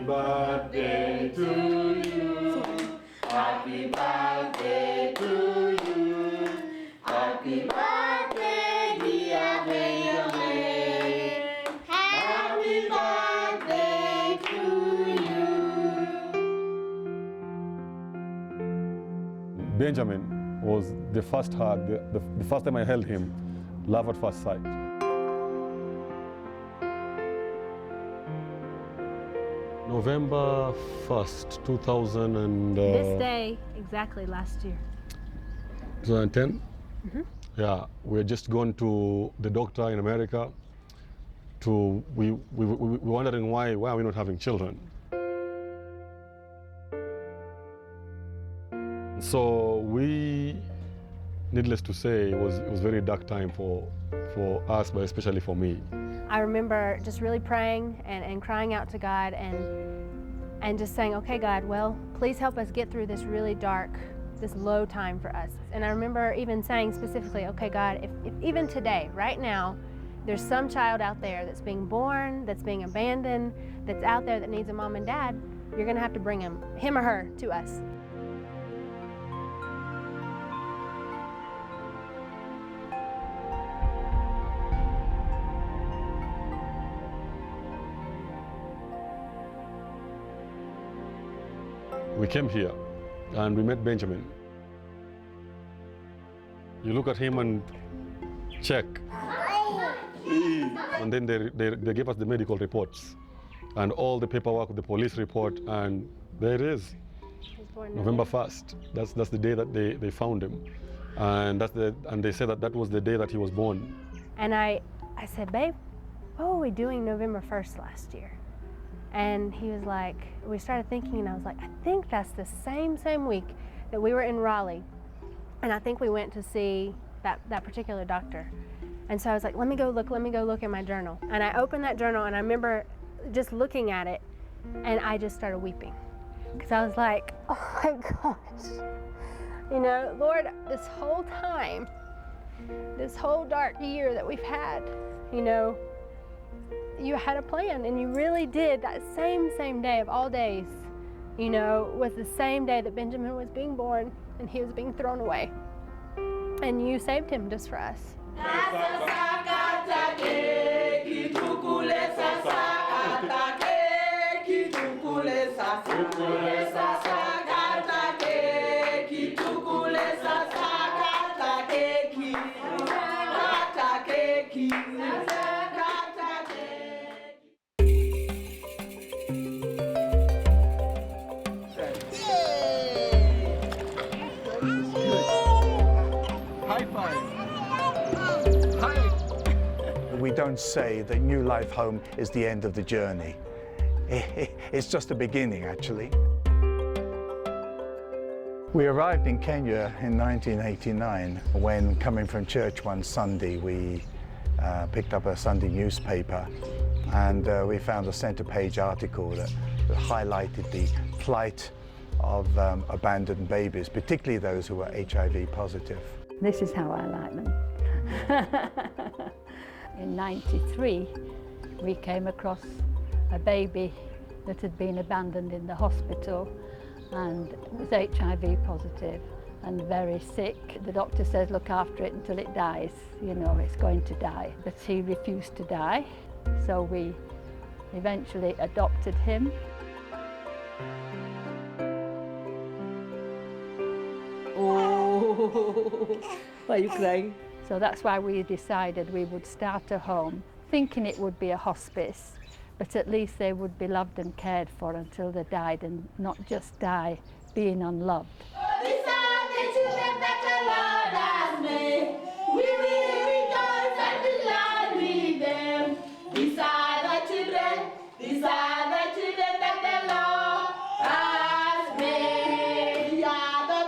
birthday to you. Happy birthday to you. Happy birthday, dear Benjamin. Happy birthday to you. Benjamin was the first hug, the first time I held him, love at first sight. November 1st, 2000 and... this day, exactly last year. 2010? Mm-hmm. Yeah, we had just gone to the doctor in America we were wondering why are we not having children. So we, needless to say, it was very dark time for us, but especially for me. I remember just really praying and crying out to God and just saying, okay, God, well, please help us get through this really dark, this low time for us. And I remember even saying specifically, okay, God, if even today, right now, there's some child out there that's being born, that's being abandoned, that's out there that needs a mom and dad, you're gonna have to bring him or her to us. We came here and we met Benjamin. You look at him and check. And then they gave us the medical reports and all the paperwork, the police report, and there it is. November 1st. That's the day that they found him. And they said that was the day that he was born. And I said, babe, what were we doing November 1st last year? And he was like, we started thinking, and I was like, I think that's the same week that we were in Raleigh. And I think we went to see that particular doctor. And so I was like, let me go look in my journal. And I opened that journal and I remember just looking at it and I just started weeping. Because I was like, oh my gosh. You know, Lord, this whole time, this whole dark year that we've had, you know, you had a plan and you really did. That same day of all days, you know, was the same day that Benjamin was being born and he was being thrown away. And you saved him just for us. We don't say that New Life Home is the end of the journey. It's just the beginning, actually. We arrived in Kenya in 1989 when, coming from church one Sunday, we picked up a Sunday newspaper and we found a center page article that highlighted the plight of abandoned babies, particularly those who were HIV positive. This is how I like them. In '93, we came across a baby that had been abandoned in the hospital and was HIV positive and very sick. The doctor says, look after it until it dies, you know, it's going to die. But he refused to die, so we eventually adopted him. Oh, why are you crying? So that's why we decided we would start a home, thinking it would be a hospice, but at least they would be loved and cared for until they died and not just die being unloved. These are the children that the Lord has made. We will rejoice and be glad with them. These are the children that the Lord has made. We are the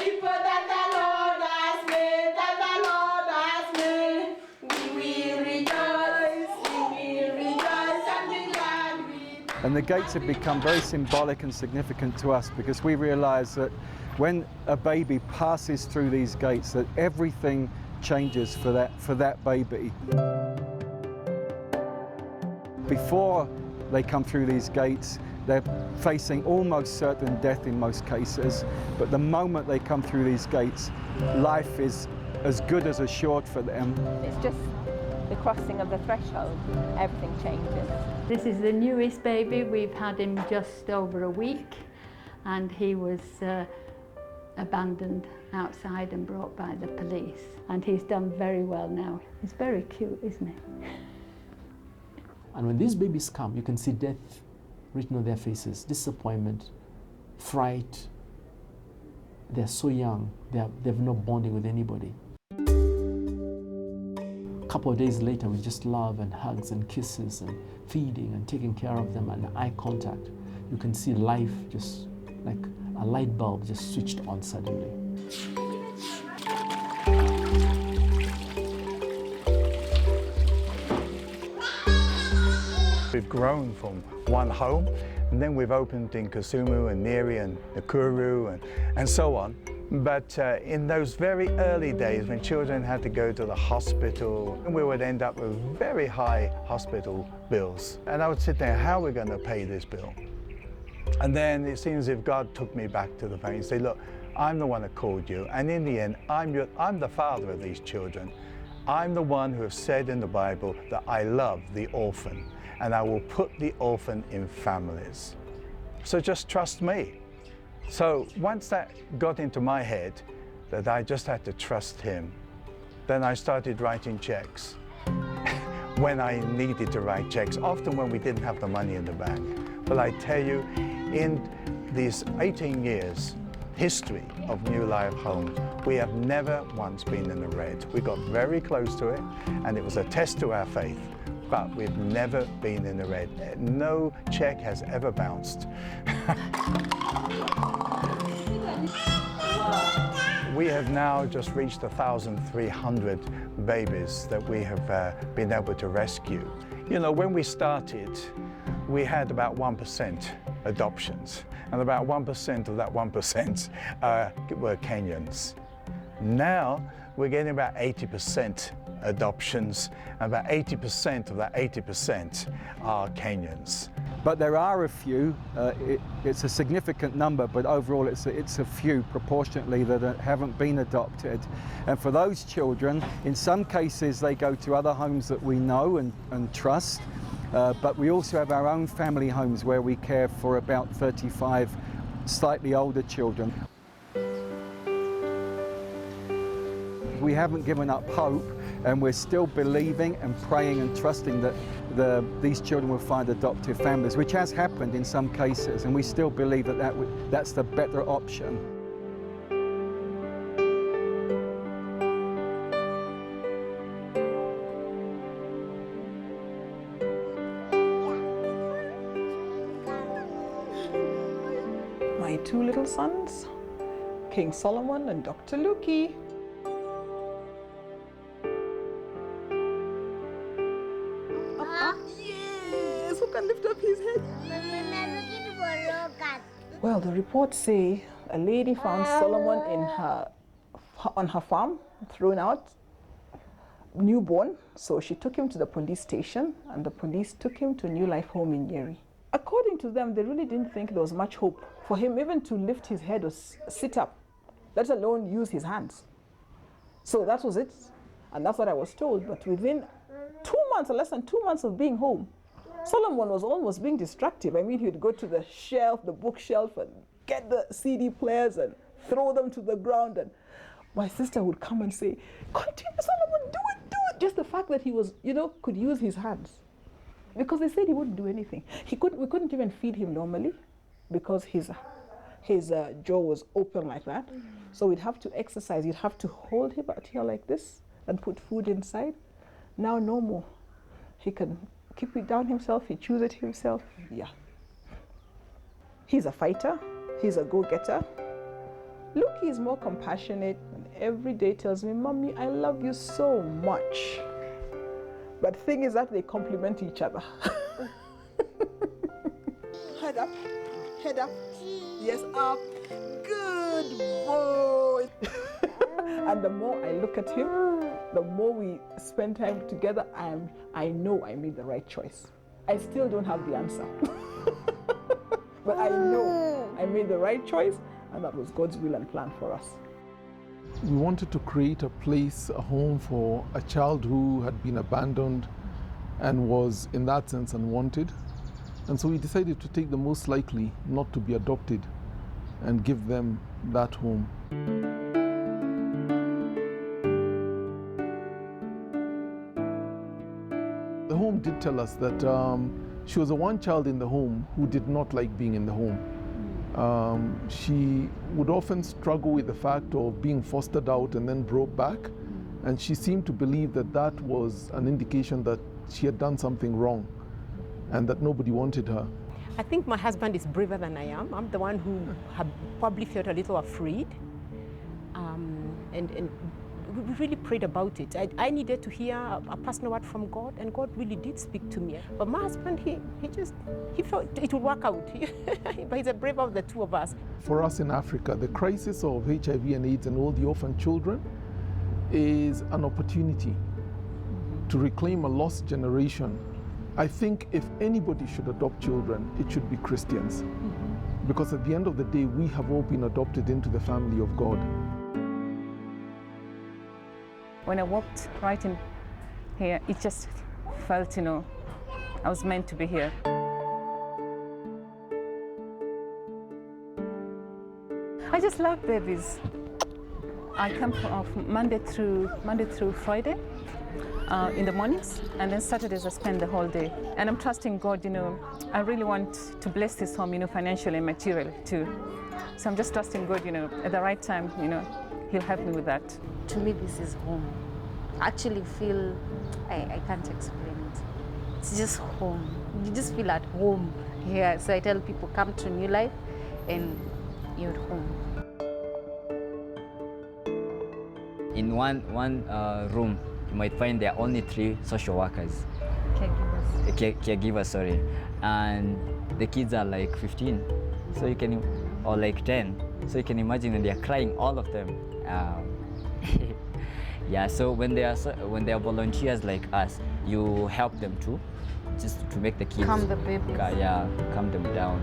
people that the Lord has made, We will rejoice and be glad with them. And the gates have become very symbolic and significant to us because we realize that when a baby passes through these gates, that everything changes for that baby. Before they come through these gates, they're facing almost certain death in most cases, but the moment they come through these gates, life is as good as assured for them. It's just the crossing of the threshold, everything changes. This is the newest baby. We've had him just over a week, and he was abandoned outside and brought by the police. And he's done very well now. He's very cute, isn't he? And when these babies come, you can see death written on their faces, disappointment, fright. They're so young, they've no bonding with anybody. A couple of days later, with just love and hugs and kisses and feeding and taking care of them and eye contact, you can see life just like a light bulb just switched on suddenly. We've grown from one home, and then we've opened in Kisumu and Nyeri and Nakuru and so on. But in those very early days when children had to go to the hospital, we would end up with very high hospital bills. And I would sit there, how are we going to pay this bill? And then it seems as if God took me back to the family and said, look, I'm the one that called you, and in the end, I'm the father of these children. I'm the one who has said in the Bible that I love the orphan, and I will put the orphan in families. So just trust me. So once that got into my head, that I just had to trust him, then I started writing checks when I needed to write checks, often when we didn't have the money in the bank. But I tell you, in these 18 years history of New Life Homes, we have never once been in the red. We got very close to it, and it was a test to our faith, but we've never been in the red. No check has ever bounced. We have now just reached 1,300 babies that we have been able to rescue. You know, when we started, we had about 1% adoptions, and about 1% of that 1% were Kenyans. Now, we're getting about 80% adoptions, and about 80% of that 80% are Kenyans. But there are a few, it's a significant number, but overall it's a few proportionately that haven't been adopted. And for those children, in some cases they go to other homes that we know and trust, but we also have our own family homes where we care for about 35 slightly older children. We haven't given up hope, and we're still believing and praying and trusting that these children will find adoptive families, which has happened in some cases, and we still believe that that's the better option. My two little sons, King Solomon and Dr. Luki. Yes, who can lift up his head? Well, the reports say a lady found Solomon on her farm, thrown out, newborn. So she took him to the police station, and the police took him to New Life Home in Nyeri. According to them, they really didn't think there was much hope for him even to lift his head or sit up, let alone use his hands. So that was it, and that's what I was told. But within 2 months, or less than 2 months of being home, Solomon was almost being destructive. I mean, he'd go to the shelf, the bookshelf, and get the CD players and throw them to the ground. And my sister would come and say, "Continue, Solomon, do it, do it." Just the fact that he was, could use his hands. Because they said he wouldn't do anything. We couldn't even feed him normally because his jaw was open like that. So we'd have to exercise. You'd have to hold him out here like this and put food inside. Now no more. He can keep it down himself. He chews it himself. Yeah. He's a fighter. He's a go-getter. Luki is more compassionate and every day tells me, "Mommy, I love you so much." But the thing is that they complement each other. Head up, head up. Yes, up. Good boy. And the more I look at him, the more we spend time together, I know I made the right choice. I still don't have the answer. But I know I made the right choice, and that was God's will and plan for us. We wanted to create a place, a home for a child who had been abandoned and was, in that sense, unwanted. And so we decided to take the most likely not to be adopted and give them that home. The home did tell us that she was the one child in the home who did not like being in the home. She would often struggle with the fact of being fostered out and then brought back, and she seemed to believe that that was an indication that she had done something wrong and that nobody wanted her. I think my husband is braver than I am. I'm the one who had probably felt a little afraid, and we really prayed about it. I needed to hear a personal word from God, and God really did speak to me. But my husband, he felt it would work out. But he's the braver of the two of us. For us in Africa, the crisis of HIV and AIDS and all the orphan children is an opportunity to reclaim a lost generation. I think if anybody should adopt children, it should be Christians. Because at the end of the day, we have all been adopted into the family of God. When I walked right in here, it just felt, I was meant to be here. I just love babies. I come from Monday through Friday in the mornings, and then Saturdays I spend the whole day. And I'm trusting God, I really want to bless this home, financially and materially too. So I'm just trusting God, at the right time, He'll help me with that. To me, this is home. I actually feel, I can't explain it. It's just home. You just feel at home here. So I tell people, come to New Life and you're at home. In one room, you might find there are only 3 social workers. Caregivers, sorry. And the kids are like 15, so you can, or like 10. So you can imagine when they are crying, all of them. Yeah, so when they are volunteers like us, you help them too, just to make the kids calm the babies. Yeah, calm them down.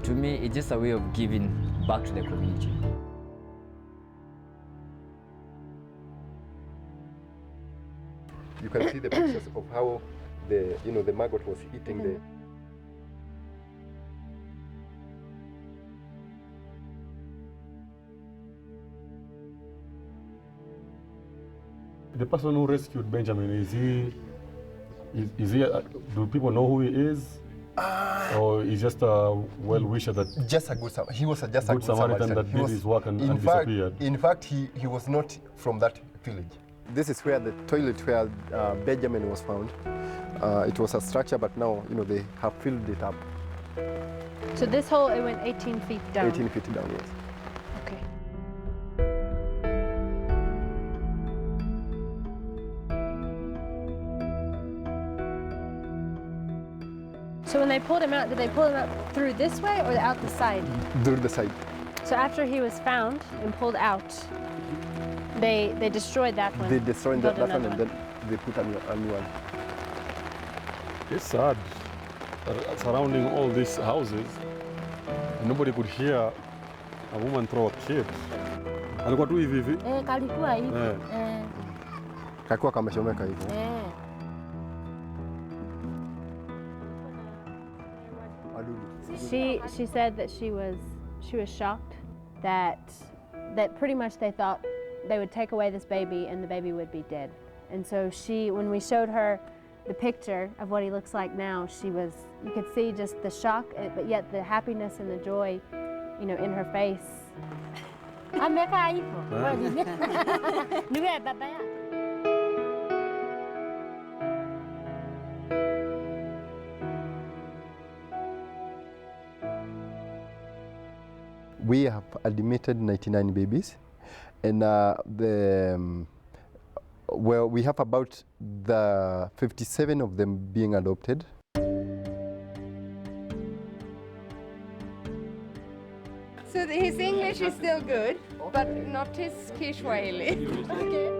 To me, it's just a way of giving back to the community. You can see the pictures of how the maggot was eating the. The person who rescued Benjamin, is he? Do people know who he is? Or is just a well-wisher that? Just a good Samaritan. He was just a good Samaritan that did his work and disappeared. In fact, he was not from that village. This is where the toilet where Benjamin was found. It was a structure, but now they have filled it up. So this hole, it went 18 feet down. 18 feet down, yes. Okay. So when they pulled him out, did they pull him out through this way or out the side? Through the side. So after he was found and pulled out, they destroyed that one. They destroyed that one, and one. then they put a new one. It's sad. Surrounding all these houses, nobody could hear a woman throw a kid. Alikuwa tu hivi hivi. Kalikuwa hivi. Kakuwa kameshomeka hivi. She said that she was shocked that pretty much they thought they would take away this baby and the baby would be dead. And so when we showed her the picture of what he looks like now, you could see just the shock, but yet the happiness and the joy, in her face. We have admitted 99 babies, and we have about 57 of them being adopted. So his English is still good, but not his Kiswahili. Okay.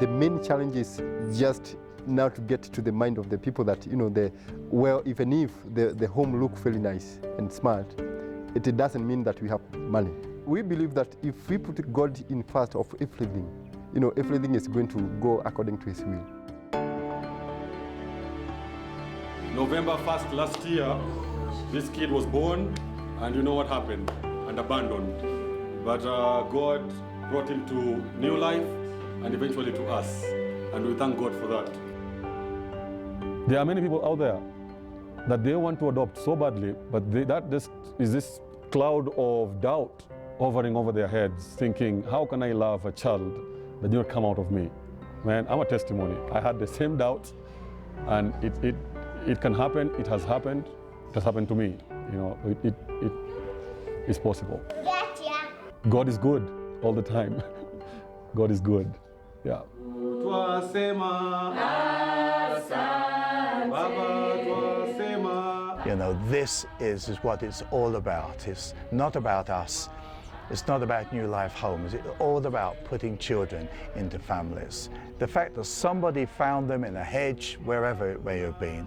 the main challenge is just now to get to the mind of the people that, you know, well, even if the home look very nice and smart, it doesn't mean that we have money. We believe that if we put God in first of everything, you know, everything is going to go according to His will. November 1st last year, this kid was born, and you know what happened, and abandoned. But God brought him to new life, and eventually to us, and we thank God for that. There are many people out there that they want to adopt so badly, but is this cloud of doubt hovering over their heads, thinking, how can I love a child that did not come out of me? Man, I'm a testimony. I had the same doubt, and it can happen. It has happened. It has happened to me. You know, it is possible. God is good all the time. God is good. Yeah. You know, this is what it's all about. It's not about us. It's not about New Life Homes. It's all about putting children into families. The fact that somebody found them in a hedge, wherever it may have been,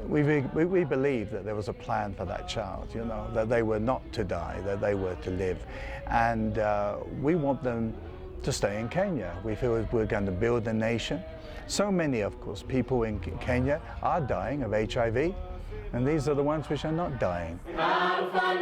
we believe that there was a plan for that child, you know, that they were not to die, that they were to live. And we want them to stay in Kenya. We feel we're going to build a nation. So many, of course, people in Kenya are dying of HIV, and these are the ones which are not dying. Alpha